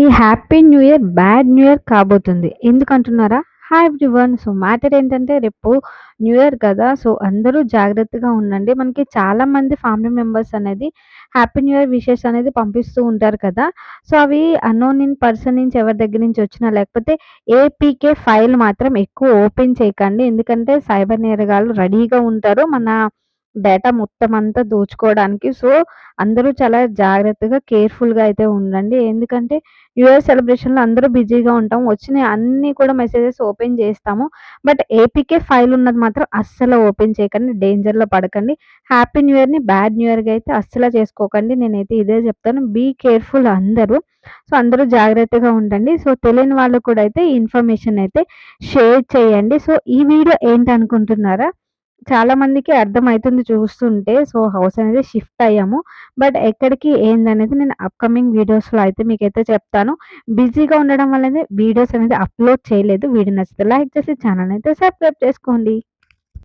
ఈ happy new year bad new year కాబోతుంది. ఎందుకంటున్నారా? Hi everyone. సో, మ్యాటర్ ఏంటంటే రేపు న్యూ ఇయర్ కదా! సో, అందరూ జాగ్రత్తగా ఉండండి. మనకి చాలామంది ఫ్యామిలీ మెంబర్స్ అనేది హ్యాపీ న్యూ ఇయర్ విషెస్ అనేది పంపిస్తూ ఉంటారు కదా! సో, అవి అన్నోన్ పర్సన్ నుంచి ఎవరి దగ్గర నుంచి వచ్చినా లేకపోతే ఏపీకే ఫైల్ మాత్రం ఎక్కువ ఓపెన్ చేయకండి. ఎందుకంటే సైబర్ నేరగాళ్ళు రెడీగా ఉంటారు. మన డేటా మొత్తం అంతా దోచుకోవడానికి. సో, అందరూ చాలా జాగ్రత్తగా, కేర్‌ఫుల్‌గా అయితే ఉండండి. ఎందుకంటే న్యూ ఇయర్ సెలబ్రేషన్‌లో అందరూ బిజీగా ఉంటాం. వచ్చినయి అన్నీ కూడా మెసేజెస్ ఓపెన్ చేస్తాము. బట్ ఏపీకే ఫైల్ ఉన్నది మాత్రం అస్సలు ఓపెన్ చేయకండి. డేంజర్‌లో పడకండి. హ్యాపీ న్యూ ఇయర్‌ని బ్యాడ్ న్యూ ఇయర్‌గా అయితే అస్సలు చేసుకోకండి. నేనైతే ఇదే చెప్తాను. బీ కేర్‌ఫుల్ అందరూ. సో, అందరూ జాగ్రత్తగా ఉండండి. సో, తెలియని వాళ్ళు కూడా అయితే ఈ ఇన్ఫర్మేషన్ అయితే షేర్ చేయండి. సో, ఈ వీడియో ఏంటనుకుంటున్నారా? చాలా మందికి అర్థమైతుంది చూస్తుంటే. సో, హౌస్ అనేది షిఫ్ట్ అయ్యాము. బట్ ఎక్కడికి ఏందనేది నేను అప్‌కమింగ్ వీడియోస్‌లో అయితే మీకైతే చెప్తాను. బిజీగా ఉండడం వల్లనే వీడియోస్ అనేది అప్‌లోడ్ చేయలేదు. వీడియో నచ్చితే లైక్ చేసి ఛానెల్‌ని అయితే సబ్స్క్రైబ్ చేసుకోండి.